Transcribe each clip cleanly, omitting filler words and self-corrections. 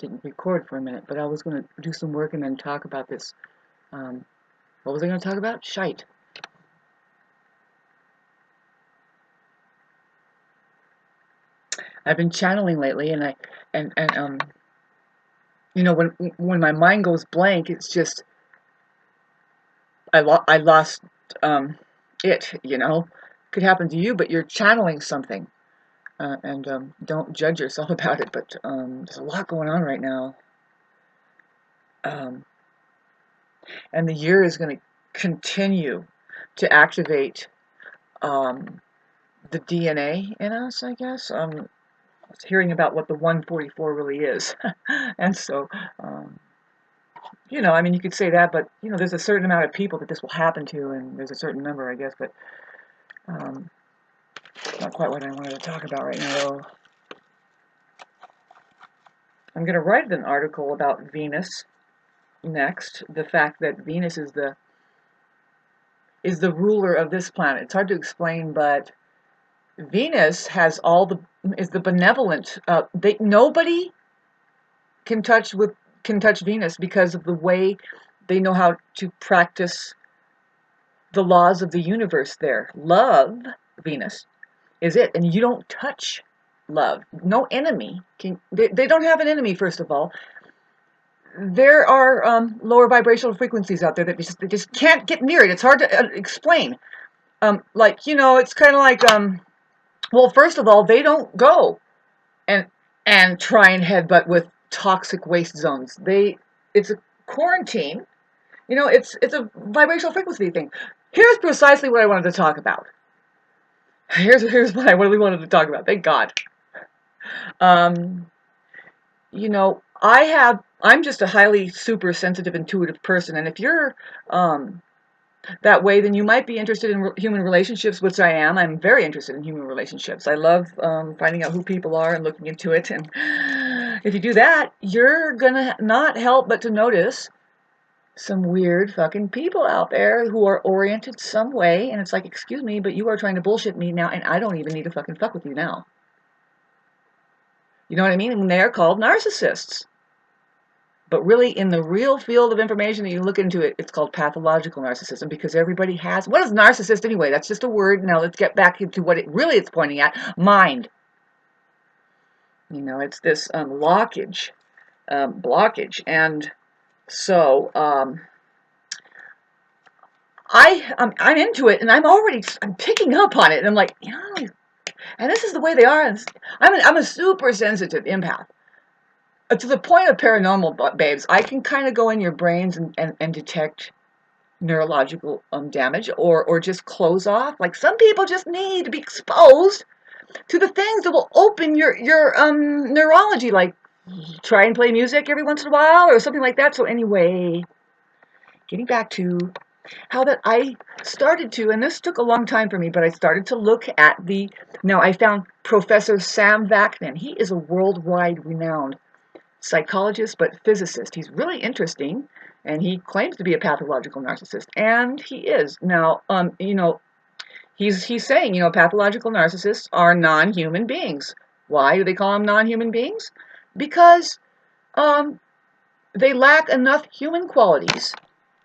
didn't record for a minute, but I was going to do some work and then talk about this. What was I going to talk about? Shyte. I've been channeling lately, and you know, when my mind goes blank, it's just I lost it. You know, could happen to you, but you're channeling something, and don't judge yourself about it. But there's a lot going on right now, and the year is going to continue to activate the DNA in us, I guess. I was hearing about what the 144 really is, and so. You know, I mean, you could say that, but, you know, there's a certain amount of people that this will happen to, and there's a certain number, I guess, but not quite what I wanted to talk about right now, though. I'm going to write an article about Venus next, the fact that Venus is the ruler of this planet. It's hard to explain, but Venus has is the benevolent, nobody can touch Venus because of the way they know how to practice the laws of the universe there. Love, Venus, is it. And you don't touch love. No enemy can, they don't have an enemy, first of all. There are lower vibrational frequencies out there that they just can't get near it. It's hard to explain. Like, you know, it's kind of like, well, first of all, they don't go and try and headbutt with toxic waste zones. It's a quarantine. You know, it's a vibrational frequency thing. Here's precisely what I wanted to talk about. Here's what I really wanted to talk about. Thank God. You know, I'm just a highly super sensitive, intuitive person, and if you're that way, then you might be interested in human relationships, which I am. I'm very interested in human relationships. I love finding out who people are and looking into it. And if you do that, you're gonna not help but to notice some weird fucking people out there who are oriented some way, and it's like, excuse me, but you are trying to bullshit me now, and I don't even need to fucking fuck with you now. You know what I mean? And they are called narcissists. But really, in the real field of information that you look into it, it's called pathological narcissism, because everybody has... What is narcissist anyway? That's just a word. Now let's get back into what it really is pointing at. Mind. You know, it's this blockage. And so... I'm into it, and I'm picking up on it, and I'm like, you know, and this is the way they are. And I'm a super sensitive empath. To the point of paranormal, babes, I can kind of go in your brains and detect neurological damage or just close off. Like, some people just need to be exposed to the things that will open your neurology, like try and play music every once in a while or something like that. So anyway, getting back to how that I started to, and this took a long time for me, but I started to look at now I found Professor Sam Vaknin. He is a worldwide renowned psychologist, but physicist. He's really interesting, and he claims to be a pathological narcissist, and he is. Now, you know, he's saying, you know, pathological narcissists are non-human beings. Why do they call them non-human beings? Because they lack enough human qualities.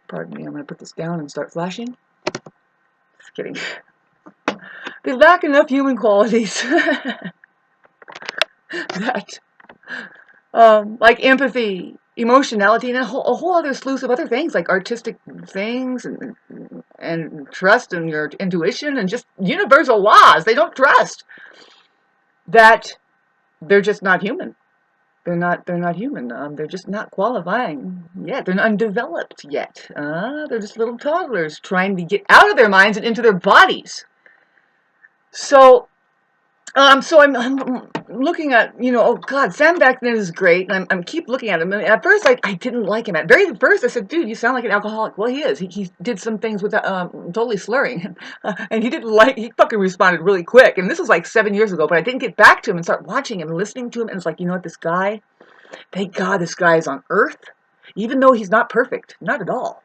Pardon me, I'm going to put this down and start flashing. Just kidding. They lack enough human qualities that like empathy, emotionality, and a whole other slew of other things, like artistic things and trust in your intuition and just universal laws. They don't trust that they're just not human. They're not human. They're just not qualifying yet. They're not undeveloped yet. They're just little toddlers trying to get out of their minds and into their bodies. So I'm looking at, you know, oh God, Sam Vaknin is great, and I'm keep looking at him. And at first, I didn't like him. At very first, I said, dude, you sound like an alcoholic. Well, he is. He did some things with totally slurring, and he fucking responded really quick. And this was like 7 years ago, but I didn't get back to him and start watching him and listening to him. And it's like, you know what, this guy, thank God, this guy is on Earth, even though he's not perfect, not at all.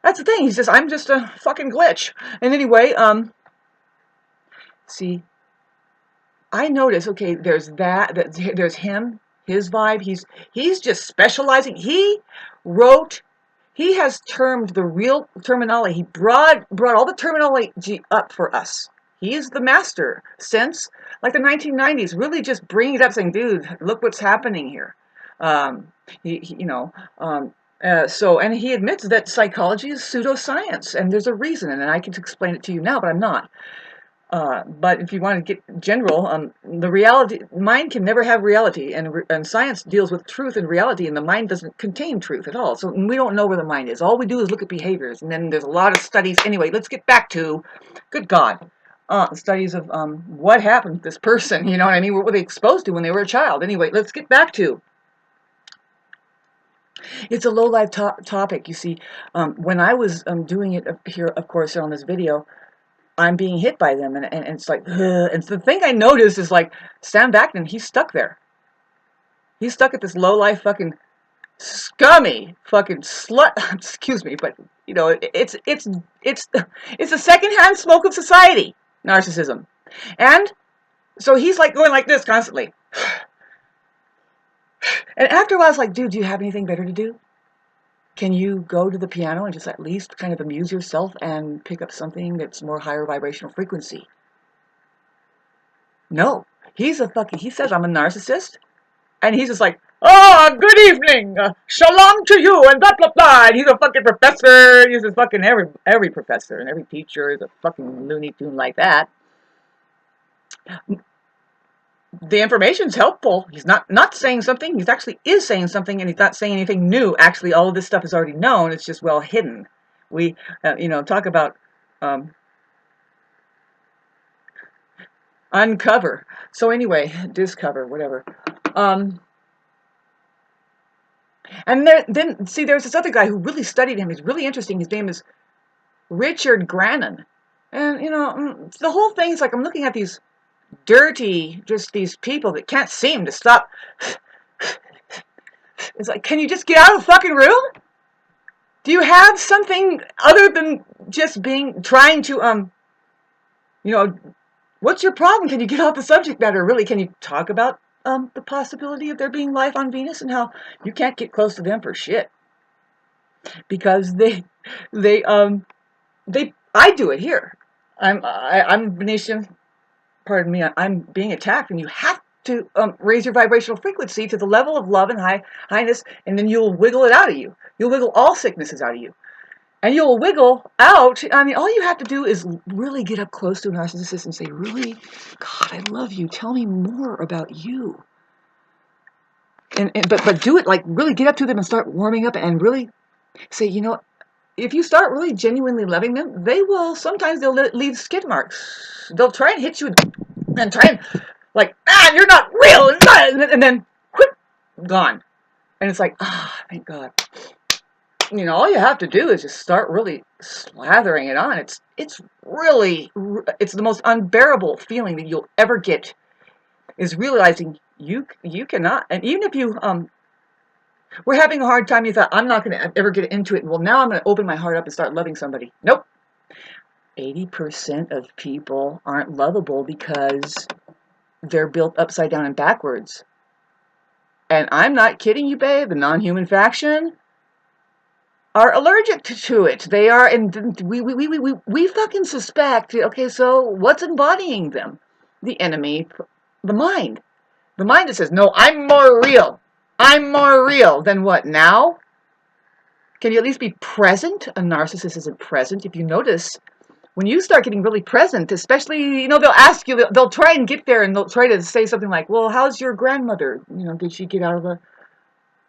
That's the thing. I'm just a fucking glitch. And anyway, see, I notice, okay, there's there's him, his vibe. He's just specializing. He has termed the real terminology. He brought all the terminology up for us. He's the master since like the 1990s, really just bringing it up, saying, "Dude, look what's happening here." Um, you know, so, and he admits that psychology is pseudoscience, and there's a reason, and I can explain it to you now, but I'm not. But if you want to get general, the reality, mind can never have reality, and science deals with truth and reality, and the mind doesn't contain truth at all. So we don't know where the mind is. All we do is look at behaviors, and then there's a lot of studies. Anyway, let's get back to, good God, studies of what happened with this person. You know what I mean? What were they exposed to when they were a child? Anyway, let's get back to. It's a low-life topic. You see, when I was doing it here, of course, on this video, I'm being hit by them, and it's like, ugh. And the thing I noticed is like Sam Vaknin, he's stuck there. He's stuck at this low-life fucking scummy fucking slut. Excuse me, but you know, it's the secondhand smoke of society, narcissism, and so he's like going like this constantly. And after a while, I was like, dude, do you have anything better to do? Can you go to the piano and just at least kind of amuse yourself and pick up something that's more higher vibrational frequency? No. He says I'm a narcissist, and he's just like, oh, good evening, shalom to you, and blah, blah, blah, and he's a fucking professor, he's a fucking every professor, and every teacher is a fucking Looney Tune like that. The information's helpful. He's not saying something. He's actually is saying something, and he's not saying anything new. Actually, all of this stuff is already known. It's just well hidden. We, talk about uncover. So anyway, discover, whatever. And then see, there's this other guy who really studied him. He's really interesting. His name is Richard Grannon, and the whole thing is like I'm looking at these dirty, just these people that can't seem to stop. It's like, can you just get out of the fucking room? Do you have something other than just trying to, what's your problem? Can you get off the subject matter? Really, can you talk about the possibility of there being life on Venus and how you can't get close to them for shit? Because I do it here. I'm Venetian. Pardon me. I'm being attacked, and you have to raise your vibrational frequency to the level of love and highness, and then you'll wiggle it out of you. You'll wiggle all sicknesses out of you. And you'll wiggle out, I mean, all you have to do is really get up close to a narcissist and say, really, God, I love you. Tell me more about you. But do it, like, really get up to them and start warming up and really say, if you start really genuinely loving them, sometimes they'll leave skid marks. They'll try and hit you and try and, like, you're not real, and then, whoop, gone. And it's like, thank God. All you have to do is just start really slathering it on. It's the most unbearable feeling that you'll ever get, is realizing you cannot, and even if you, we're having a hard time, you thought, I'm not going to ever get into it. Well, now I'm going to open my heart up and start loving somebody. Nope. 80% of people aren't lovable because they're built upside down and backwards. And I'm not kidding you, babe. The non-human faction are allergic to it. They are, and we fucking suspect. Okay, so what's embodying them? The enemy, the mind. The mind that says, no, I'm more real. I'm more real. Then what now? Can you at least be present? A narcissist isn't present. If you notice, when you start getting really present, especially, they'll ask you, they'll try and get there, and they'll try to say something like, well, how's your grandmother? Did she get out of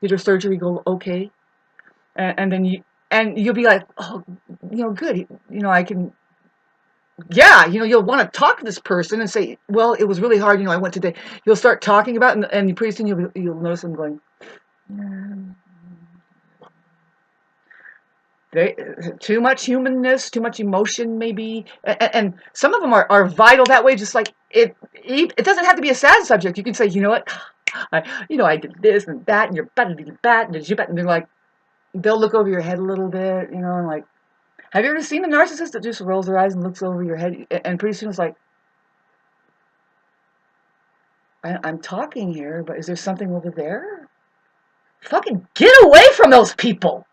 did her surgery go okay? And then you'll be like, oh, good. I can, yeah, you'll want to talk to this person and say, well, it was really hard. I went today. You'll start talking about it, and pretty soon you'll notice them going, too much humanness, too much emotion, maybe. And some of them are vital that way, just like it doesn't have to be a sad subject. You can say, you know what, I did this and that, and you're bad, and they're like, they'll look over your head a little bit, and like, have you ever seen a narcissist that just rolls their eyes and looks over your head, and pretty soon it's like, I'm talking here, but is there something over there? Fucking get away from those people!